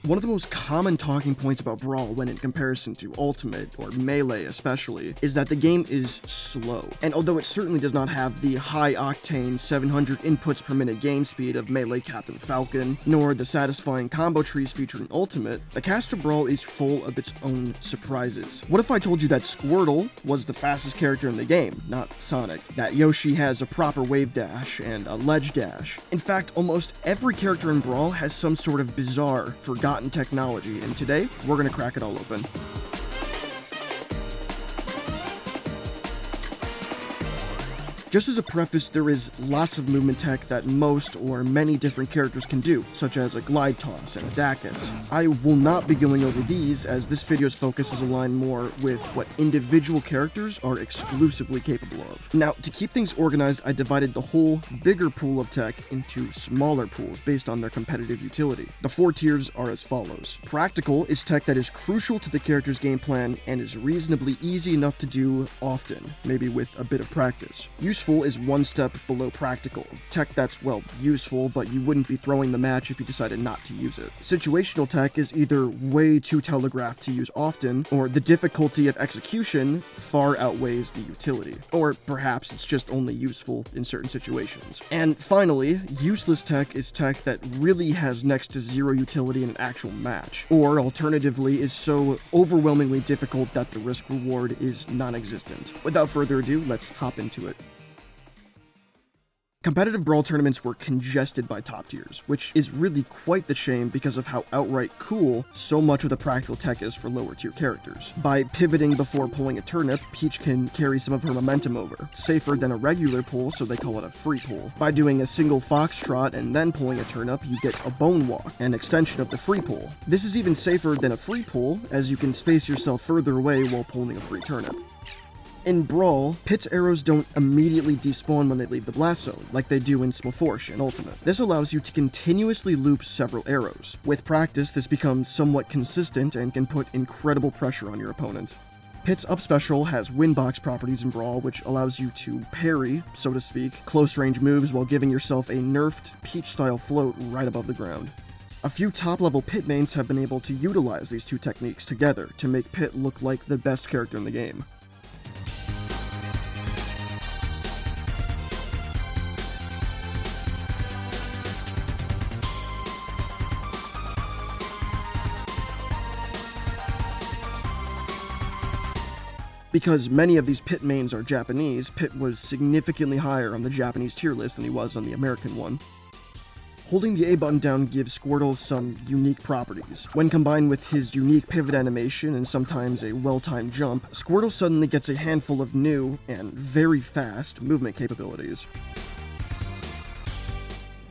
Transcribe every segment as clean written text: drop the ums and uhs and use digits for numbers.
One of the most common talking points about Brawl when in comparison to Ultimate, or Melee especially, is that the game is slow. And although it certainly does not have the high-octane 700 inputs per minute game speed of Melee Captain Falcon, nor the satisfying combo trees featured in Ultimate, the cast of Brawl is full of its own surprises. What if I told you that Squirtle was the fastest character in the game, not Sonic? That Yoshi has a proper wave dash and a ledge dash. In fact, almost every character in Brawl has some sort of bizarre, forgotten technology, and today, we're gonna crack it all open. Just as a preface, there is lots of movement tech that most or many different characters can do, such as a glide toss and a dacus. I will not be going over these, as this video's focus is aligned more with what individual characters are exclusively capable of. Now, to keep things organized, I divided the whole bigger pool of tech into smaller pools based on their competitive utility. The 4 tiers are as follows. Practical is tech that is crucial to the character's game plan and is reasonably easy enough to do often, maybe with a bit of practice. Useful is one step below practical. Tech that's, well, useful, but you wouldn't be throwing the match if you decided not to use it. Situational tech is either way too telegraphed to use often, or the difficulty of execution far outweighs the utility. Or perhaps it's just only useful in certain situations. And finally, useless tech is tech that really has next to zero utility in an actual match. Or alternatively, is so overwhelmingly difficult that the risk-reward is non-existent. Without further ado, let's hop into it. Competitive Brawl tournaments were congested by top tiers, which is really quite the shame because of how outright cool so much of the practical tech is for lower tier characters. By pivoting before pulling a turnip, Peach can carry some of her momentum over, safer than a regular pull, so they call it a free pull. By doing a single foxtrot and then pulling a turnip, you get a bone walk, an extension of the free pull. This is even safer than a free pull, as you can space yourself further away while pulling a free turnip. In Brawl, Pit's arrows don't immediately despawn when they leave the blast zone, like they do in Smoforsh and Ultimate. This allows you to continuously loop several arrows. With practice, this becomes somewhat consistent and can put incredible pressure on your opponent. Pit's up special has windbox properties in Brawl, which allows you to parry, so to speak, close-range moves while giving yourself a nerfed Peach-style float right above the ground. A few top-level Pit mains have been able to utilize these two techniques together to make Pit look like the best character in the game. Because many of these Pit mains are Japanese, Pit was significantly higher on the Japanese tier list than he was on the American one. Holding the A button down gives Squirtle some unique properties. When combined with his unique pivot animation and sometimes a well-timed jump, Squirtle suddenly gets a handful of new and very fast movement capabilities.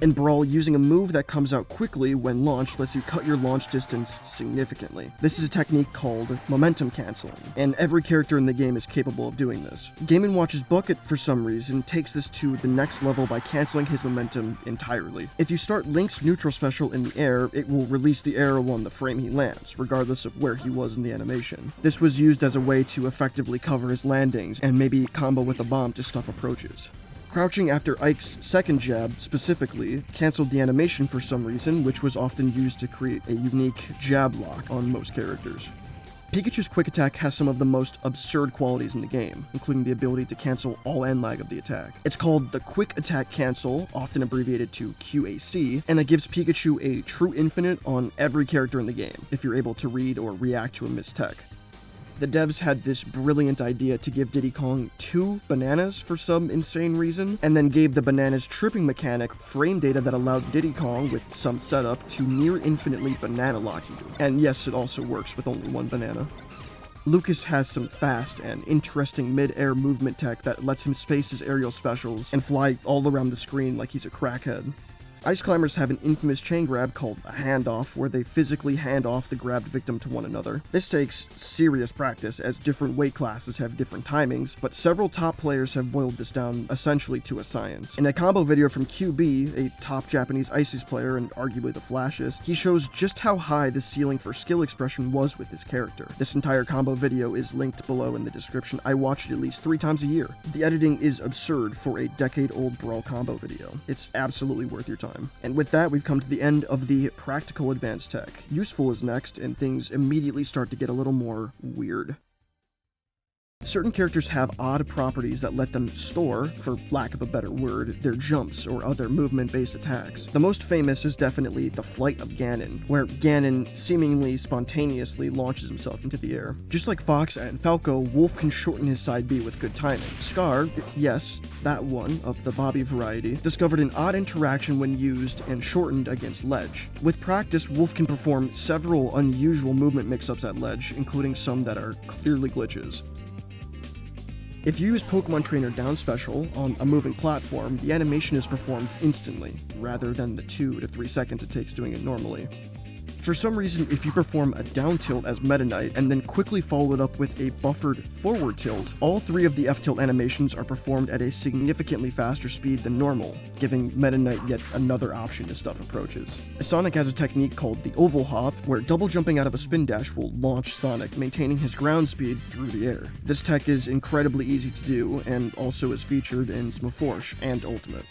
In Brawl, using a move that comes out quickly when launched lets you cut your launch distance significantly. This is a technique called momentum canceling, and every character in the game is capable of doing this. Game & Watch's Bucket, for some reason, takes this to the next level by canceling his momentum entirely. If you start Link's neutral special in the air, it will release the arrow on the frame he lands, regardless of where he was in the animation. This was used as a way to effectively cover his landings, and maybe combo with a bomb to stuff approaches. Crouching after Ike's second jab, specifically, canceled the animation for some reason, which was often used to create a unique jab lock on most characters. Pikachu's quick attack has some of the most absurd qualities in the game, including the ability to cancel all end lag of the attack. It's called the Quick Attack Cancel, often abbreviated to QAC, and it gives Pikachu a true infinite on every character in the game, if you're able to read or react to a missed tech. The devs had this brilliant idea to give Diddy Kong 2 bananas for some insane reason, and then gave the bananas tripping mechanic frame data that allowed Diddy Kong, with some setup, to near infinitely banana lock you. And yes, it also works with only one banana. Lucas has some fast and interesting mid-air movement tech that lets him space his aerial specials and fly all around the screen like he's a crackhead. Ice climbers have an infamous chain grab called a handoff, where they physically hand off the grabbed victim to one another. This takes serious practice, as different weight classes have different timings, but several top players have boiled this down essentially to a science. In a combo video from QB, a top Japanese Ices player and arguably the flashiest, he shows just how high the ceiling for skill expression was with his character. This entire combo video is linked below in the description. I watch it at least 3 times a year. The editing is absurd for a decade-old Brawl combo video. It's absolutely worth your time. time. And with that, we've come to the end of the practical advanced tech. Useful is next, and things immediately start to get a little more weird. Certain characters have odd properties that let them store, for lack of a better word, their jumps or other movement-based attacks. The most famous is definitely the Flight of Ganon, where Ganon seemingly spontaneously launches himself into the air. Just like Fox and Falco, Wolf can shorten his side B with good timing. Scar, yes, that one, of the Bobby variety, discovered an odd interaction when used and shortened against ledge. With practice, Wolf can perform several unusual movement mix-ups at ledge, including some that are clearly glitches. If you use Pokemon Trainer Down Special on a moving platform, the animation is performed instantly, rather than the 2 to 3 seconds it takes doing it normally. For some reason, if you perform a down tilt as Meta Knight and then quickly follow it up with a buffered forward tilt, all 3 of the F-tilt animations are performed at a significantly faster speed than normal, giving Meta Knight yet another option to stuff approaches. Sonic has a technique called the Oval Hop, where double jumping out of a spin dash will launch Sonic, maintaining his ground speed through the air. This tech is incredibly easy to do, and also is featured in Smaforge and Ultimate.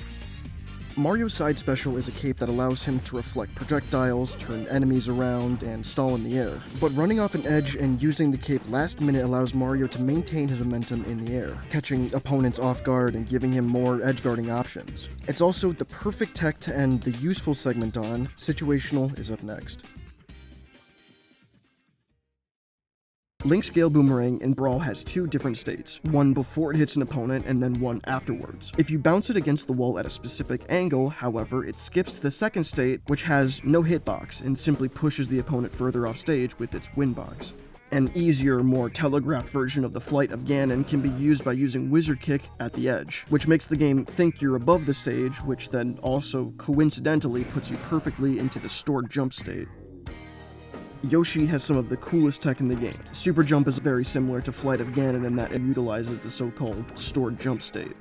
Mario's side special is a cape that allows him to reflect projectiles, turn enemies around, and stall in the air. But running off an edge and using the cape last minute allows Mario to maintain his momentum in the air, catching opponents off guard and giving him more edge guarding options. It's also the perfect tech to end the useful segment on. Situational is up next. Link's Gale Boomerang in Brawl has 2 different states, one before it hits an opponent and then one afterwards. If you bounce it against the wall at a specific angle, however, it skips to the second state, which has no hitbox and simply pushes the opponent further off stage with its win box. An easier, more telegraphed version of the Flight of Ganon can be used by using Wizard Kick at the edge, which makes the game think you're above the stage, which then also coincidentally puts you perfectly into the stored jump state. Yoshi has some of the coolest tech in the game. Super Jump is very similar to Flight of Ganon in that it utilizes the so-called stored jump state.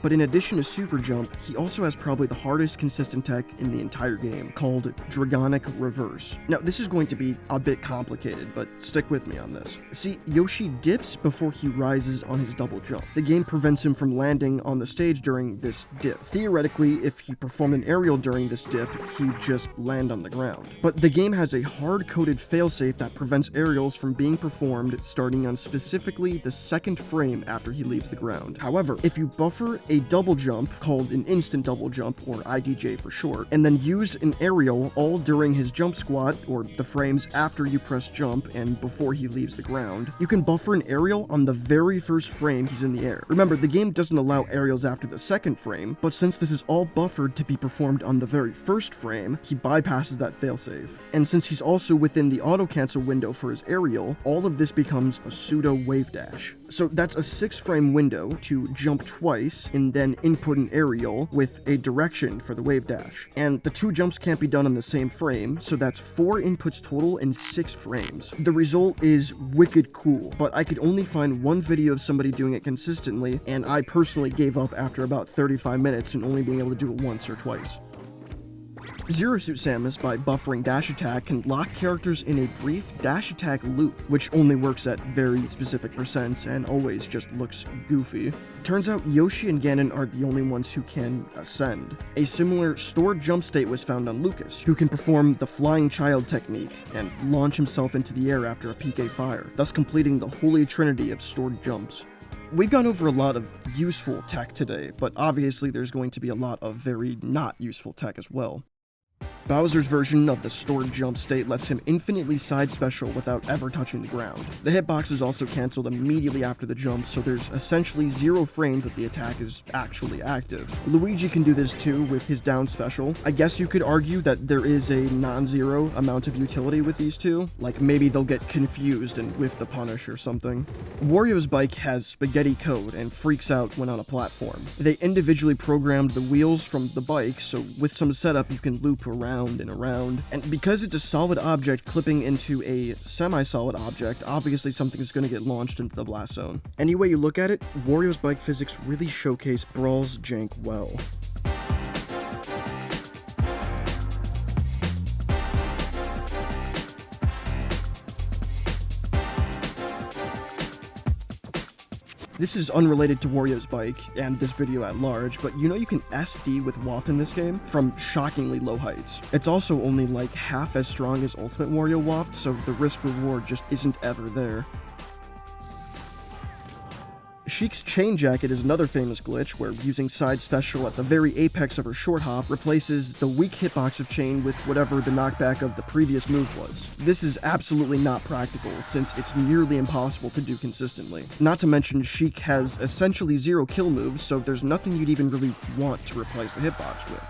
But in addition to Super Jump, he also has probably the hardest consistent tech in the entire game, called Dragonic Reverse. Now, this is going to be a bit complicated, but stick with me on this. See, Yoshi dips before he rises on his double jump. The game prevents him from landing on the stage during this dip. Theoretically, if he performed an aerial during this dip, he'd just land on the ground. But the game has a hard-coded failsafe that prevents aerials from being performed starting on specifically the second frame after he leaves the ground. However, if you buffer a double jump, called an instant double jump, or IDJ for short, and then use an aerial all during his jump squat, or the frames after you press jump and before he leaves the ground, you can buffer an aerial on the very first frame he's in the air. Remember, the game doesn't allow aerials after the second frame, but since this is all buffered to be performed on the very first frame, he bypasses that failsafe. And since he's also within the auto-cancel window for his aerial, all of this becomes a pseudo wave dash. So that's a 6-frame window to jump twice and then input an aerial with a direction for the wave dash. And the 2 jumps can't be done on the same frame, so that's 4 inputs total in 6 frames. The result is wicked cool, but I could only find one video of somebody doing it consistently, and I personally gave up after about 35 minutes and only being able to do it once or twice. Zero Suit Samus, by buffering dash attack, can lock characters in a brief dash attack loop, which only works at very specific percents and always just looks goofy. Turns out Yoshi and Ganon aren't the only ones who can ascend. A similar stored jump state was found on Lucas, who can perform the Flying Child technique and launch himself into the air after a PK fire, thus completing the holy trinity of stored jumps. We've gone over a lot of useful tech today, but obviously there's going to be a lot of very not useful tech as well. Bowser's version of the stored jump state lets him infinitely side special without ever touching the ground. The hitbox is also cancelled immediately after the jump, so there's essentially 0 frames that the attack is actually active. Luigi can do this too with his down special. I guess you could argue that there is a non-zero amount of utility with these two, like maybe they'll get confused and whiff the punish or something. Wario's bike has spaghetti code and freaks out when on a platform. They individually programmed the wheels from the bike, so with some setup you can loop around and around, and because it's a solid object clipping into a semi-solid object, obviously something is going to get launched into the blast zone. Any way you look at it, Wario's bike physics really showcase Brawl's jank well. This is unrelated to Wario's bike and this video at large, but you know you can SD with waft in this game from shockingly low heights. It's also only like half as strong as Ultimate Wario waft, so the risk reward just isn't ever there. Sheik's chain jacket is another famous glitch where using side special at the very apex of her short hop replaces the weak hitbox of chain with whatever the knockback of the previous move was. This is absolutely not practical since it's nearly impossible to do consistently. Not to mention Sheik has essentially 0 kill moves, so there's nothing you'd even really want to replace the hitbox with.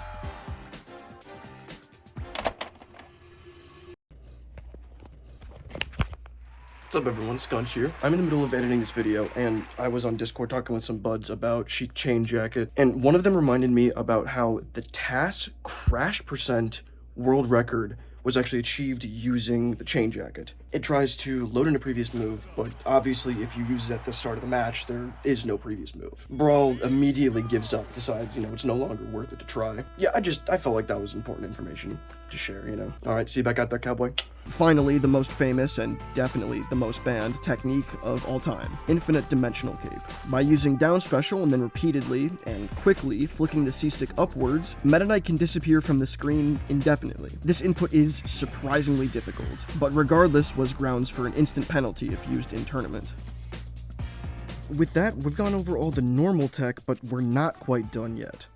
What's up everyone, Skunch here. I'm in the middle of editing this video, and I was on Discord talking with some buds about Sheik chain jacket, and one of them reminded me about how the TAS crash percent world record was actually achieved using the chain jacket. It tries to load in a previous move, but obviously if you use it at the start of the match, there is no previous move. Brawl immediately gives up, decides, it's no longer worth it to try. Yeah, I felt like that was important information to share, Alright, see you back out there, cowboy. Finally, the most famous and definitely the most banned technique of all time, infinite dimensional cape. By using down special and then repeatedly and quickly flicking the C-stick upwards, Meta Knight can disappear from the screen indefinitely. This input is surprisingly difficult, but regardless was grounds for an instant penalty if used in tournament. With that, we've gone over all the normal tech, but we're not quite done yet.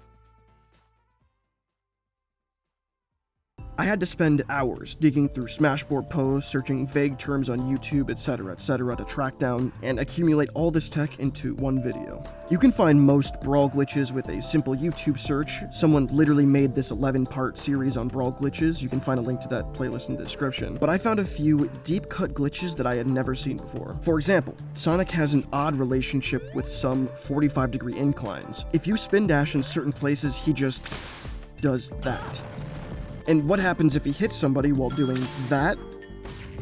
I had to spend hours digging through Smashboard posts, searching vague terms on YouTube, etc, to track down and accumulate all this tech into one video. You can find most Brawl glitches with a simple YouTube search. Someone literally made this 11-part series on Brawl glitches. You can find a link to that playlist in the description. But I found a few deep-cut glitches that I had never seen before. For example, Sonic has an odd relationship with some 45-degree inclines. If you spin dash in certain places, he just does that. And what happens if he hits somebody while doing that?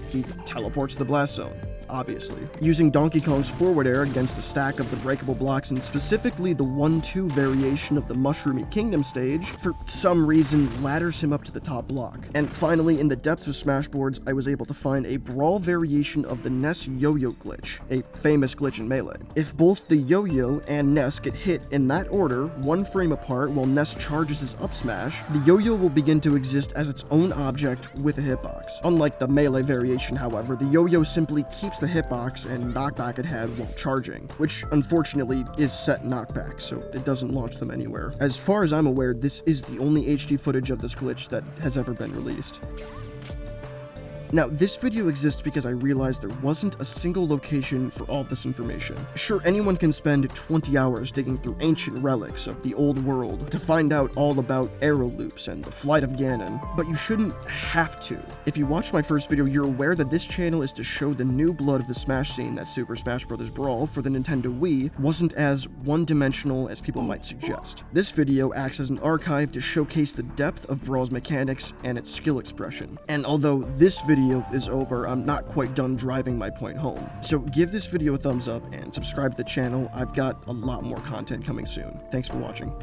He teleports to the blast zone, obviously. Using Donkey Kong's forward air against a stack of the breakable blocks, and specifically the 1-2 variation of the Mushroomy Kingdom stage, for some reason ladders him up to the top block. And finally, in the depths of Smashboards, I was able to find a Brawl variation of the Ness yo-yo glitch, a famous glitch in Melee. If both the yo-yo and Ness get hit in that order, 1 frame apart while Ness charges his up smash, the yo-yo will begin to exist as its own object with a hitbox. Unlike the Melee variation, however, the yo-yo simply keeps the hitbox and knockback it had while charging, which unfortunately is set knockback, so it doesn't launch them anywhere. As far as I'm aware, this is the only HD footage of this glitch that has ever been released. Now, this video exists because I realized there wasn't a single location for all this information. Sure, anyone can spend 20 hours digging through ancient relics of the old world to find out all about arrow loops and the flight of Ganon, but you shouldn't have to. If you watched my first video, you're aware that this channel is to show the new blood of the Smash scene that Super Smash Bros. Brawl for the Nintendo Wii wasn't as one-dimensional as people might suggest. This video acts as an archive to showcase the depth of Brawl's mechanics and its skill expression. And although this video is over, I'm not quite done driving my point home. So give this video a thumbs up and subscribe to the channel. I've got a lot more content coming soon. Thanks for watching.